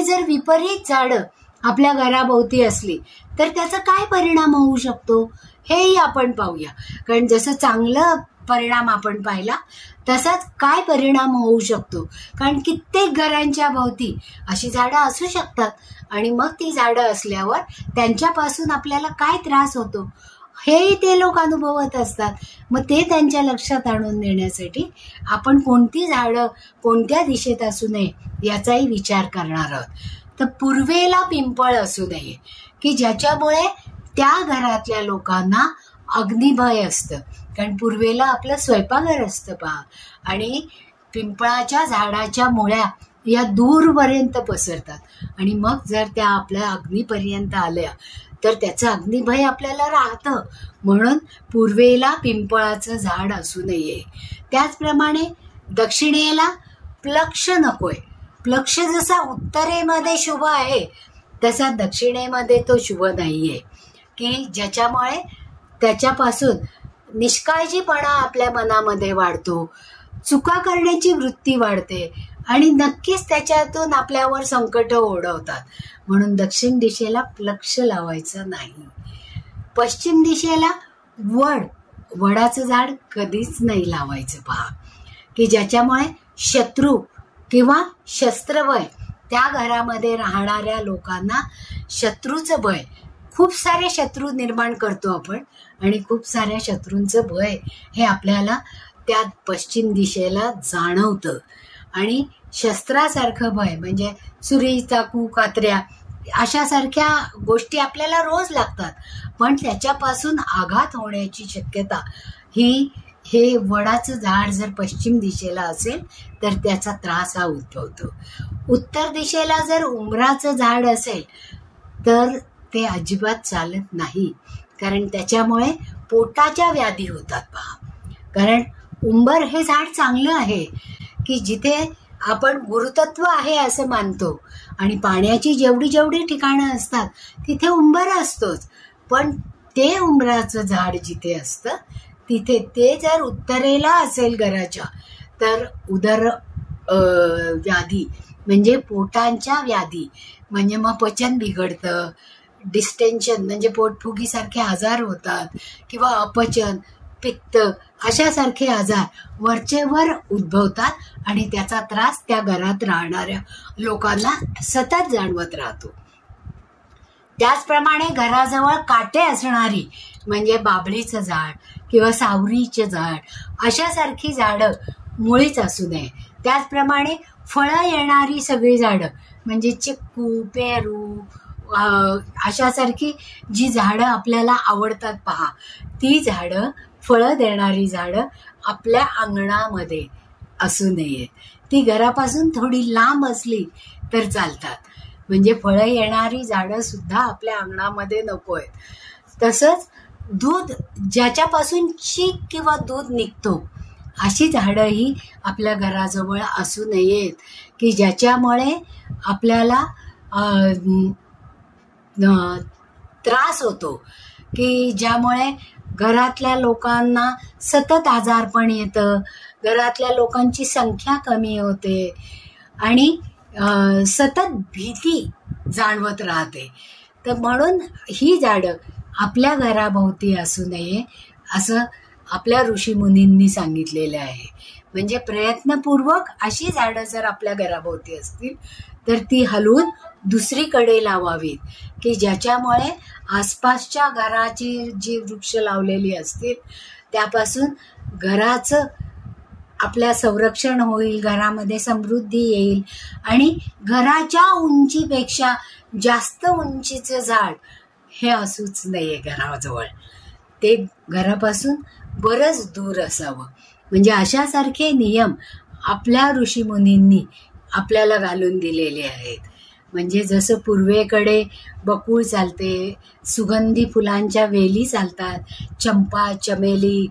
जर विपरीत झाडं आपल्या घराभोवती असली तर त्याचा काय परिणाम होऊ शकतो हेही आपण पाहूया. कारण जसं चांगलं परिणाम आपण पाहिला तसाच काय परिणाम होऊ शकतो. कारण कित्येक घरांच्या भोवती अशी झाडं असू शकतात आणि मग ती झाडं असल्यावर त्यांच्यापासून आपल्याला काय त्रास होतो हेही ते लोक अनुभवत असतात. मग ते त्यांच्या लक्षात आणून देण्यासाठी आपण कोणती झाडं कोणत्या दिशेत असू नये याचाही विचार करणार आहोत. तर पूर्वेला पिंपळ असू नये की ज्याच्यामुळे त्या घरातल्या लोकांना अग्निभय असतं. कारण पूर्वेला आपलं स्वयंपाकघर असतं पहा, आणि पिंपळाच्या झाडाच्या मुळ्या या दूरपर्यंत पसरतात आणि मग जर त्या आपल्या अग्नीपर्यंत आल्या तर त्याचं अग्निभय आपल्याला राहतं. म्हणून पूर्वेला पिंपळाचं झाड असू नये. त्याचप्रमाणे दक्षिणेला प्लक्ष नकोय. प्लक्ष जसा उत्तरेमध्ये शुभ आहे तसा दक्षिणेमध्ये तो शुभ नाहीये, की ज्याच्यामुळे त्याच्यापासून निष्काळजीपणा आपल्या मनामध्ये वाढतो, चुका करण्याची वृत्ती वाढते आणि नक्कीच त्याच्यातून आपल्यावर संकट ओढवतात. म्हणून दक्षिण दिशेला लक्ष लावायचं नाही. पश्चिम दिशेला वडाचं झाड कधीच नाही लावायचं पहा, की ज्याच्यामुळे शत्रू किंवा शस्त्रभय त्या घरामध्ये राहणाऱ्या लोकांना शत्रूचं भय, खूप सारे शत्रू निर्माण करतो आपण आणि खूप साऱ्या शत्रूंचं भय हे आपल्याला त्या पश्चिम दिशेला जाणवतं. आणि शस्त्रासारखं भय म्हणजे सुरी, चाकू, कात्र्या अशासारख्या गोष्टी आपल्याला रोज लागतात, पण त्याच्यापासून आघात होण्याची शक्यता हे वडाचं झाड जर पश्चिम दिशेला असेल तर त्याचा त्रास हा उद्भवतो. उत्तर दिशेला जर उंबराचं झाड असेल तर ते अजिबात चालत नाही, कारण त्याच्यामुळे पोटाच्या व्याधी होतात पहा. कारण उंबर हे झाड चांगलं आहे की जिथे आपण गुरुतत्व आहे असं मानतो आणि पाण्याची जेवढी जेवढी ठिकाणं असतात तिथे उंबर असतोच. पण ते उंबराचं झाड जिथे असतं तिथे ते जर उत्तरेला असेल घराच्या तर उदर व्याधी म्हणजे पोटांच्या व्याधी, म्हणजे मग पचन बिघडतं, डिस्टेन्शन म्हणजे पोटफुगीसारखे आजार होतात किंवा अपचन, पित्त अशासारखे आजार वरचेवर उद्भवतात आणि त्याचा त्रास त्या घरात राहणाऱ्या लोकांना सतत जाणवत राहतो. त्याचप्रमाणे घराजवळ काटे असणारी म्हणजे बाभळीचं झाड किंवा सावरीचे झाड अशासारखी झाडं मुळीच असू नये. त्याचप्रमाणे फळं येणारी सगळी झाडं म्हणजे चिक्कू, पेरू अशासारखी जी झाडं आपल्याला आवडतात पहा, ती झाडं, फळं देणारी झाडं आपल्या अंगणामध्ये असू नये. ती घरापासून थोडी लांब असली तर चालतात. म्हणजे फळं येणारी झाडं सुद्धा आपल्या अंगणामध्ये नको आहेत. तसंच दूध ज्याच्यापासून चीक किंवा दूध निघतो अशी झाडंही आपल्या घराजवळ असू नयेत, की ज्याच्यामुळे आपल्याला त्रास होतो, की ज्यामुळे घरातल्या लोकांना सतत आजारपण येतं, घरातल्या लोकांची संख्या कमी होते आणि सतत भीती जाणवत राहते. तर म्हणून ही झाडं आपल्या घराभोवती असू नये असं आपल्या ऋषीमुनींनी सांगितलेलं आहे. म्हणजे प्रयत्नपूर्वक अशी झाडं जर आपल्या घराभोवती असतील तर ती हलवून दुसरीकडे लावावीत, की ज्याच्यामुळे आसपासच्या घराची जी वृक्ष लावलेली असतील त्यापासून घराचं आपल्या संरक्षण होईल, घरामध्ये समृद्धी येईल आणि घराच्या उंचीपेक्षा जास्त उंचीचं झाड हे असूच नाहीये घराजवळ, ते घरापासून बरंच दूर असावं. म्हणजे अशासारखे नियम आपल्या ऋषीमुनींनी आपल्याला घालून दिलेले आहेत. म्हणजे जसं पूर्वेकडे बकुळ चालते, सुगंधी फुलांच्या वेली चालतात, चंपा, चमेली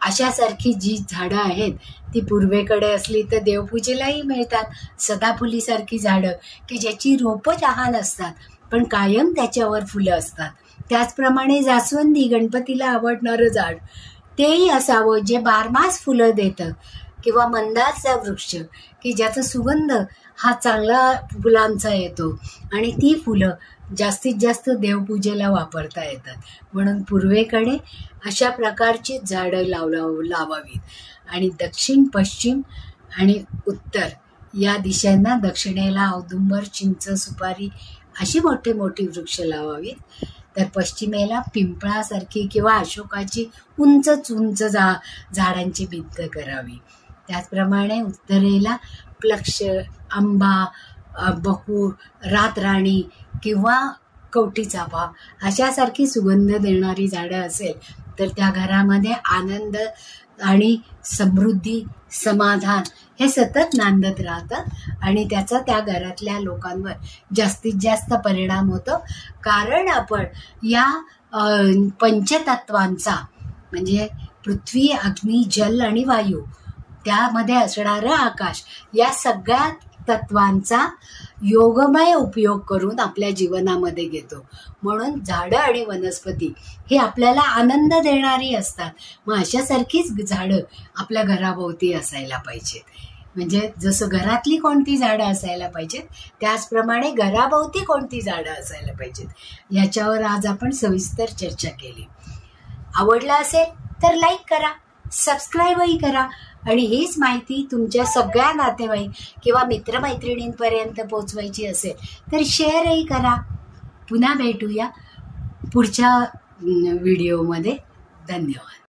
अशासारखी जी झाडं आहेत ती पूर्वेकडे असली तर देवपूजेलाही मिळतात. सदाफुलीसारखी झाडं की ज्याची रोपं लहान असतात पण कायम त्याच्यावर फुलं असतात. त्याचप्रमाणे जास्वंदी गणपतीला आवडणारं झाड तेही असावं जे बारमास फुलं देतं, किंवा मंदारचा वृक्ष की ज्याचा सुगंध हा चांगला फुलांचा येतो आणि ती फुलं जास्तीत जास्त देवपूजेला वापरता येतात. म्हणून पूर्वेकडे अशा प्रकारची झाडं लावावीत आणि दक्षिण, पश्चिम आणि उत्तर या दिशांना दक्षिणेला औदुंबर, चिंच, सुपारी अशी मोठी मोठी वृक्ष लावावीत. तर पश्चिमेला पिंपळासारखी किंवा अशोकाची उंच झाडांची भिंत करावी. त्याचप्रमाणे उत्तरेला प्लक्ष, आंबा, बकूळ, रातराणी किंवा कवठी चाफा अशासारखी सुगंध देणारी झाडं असेल तर त्या घरामध्ये आनंद आणि समृद्धी, समाधान हे सतत नांदत राहतं आणि त्याचा त्या घरातल्या लोकांवर जास्तीत जास्त परिणाम होतो. कारण आपण या पंचतत्वांचा म्हणजे पृथ्वी, अग्नी, जल आणि वायू त्यामध्ये असणारं आकाश या सगळ्या तत्वांचा योगमय उपयोग करून आपल्या जीवनामध्ये घेतो. म्हणून झाडं आणि वनस्पती हे आपल्याला आनंद देणारी असतात. मग अशासारखीच झाडं आपल्या घराभोवती असायला पाहिजेत. म्हणजे जसं घरातली कोणती झाडं असायला पाहिजेत त्याचप्रमाणे घराभोवती कोणती झाडं असायला पाहिजेत याच्यावर आज आपण सविस्तर चर्चा केली. आवडलं असेल तर लाईक करा, सबस्क्राईबही करा आणि हीच माहिती तुमच्या सगळ्या नातेवाईक किंवा मित्रमैत्रिणींपर्यंत पोचवायची असेल तर शेअरही करा. पुन्हा भेटूया पुढच्या व्हिडिओमध्ये. धन्यवाद.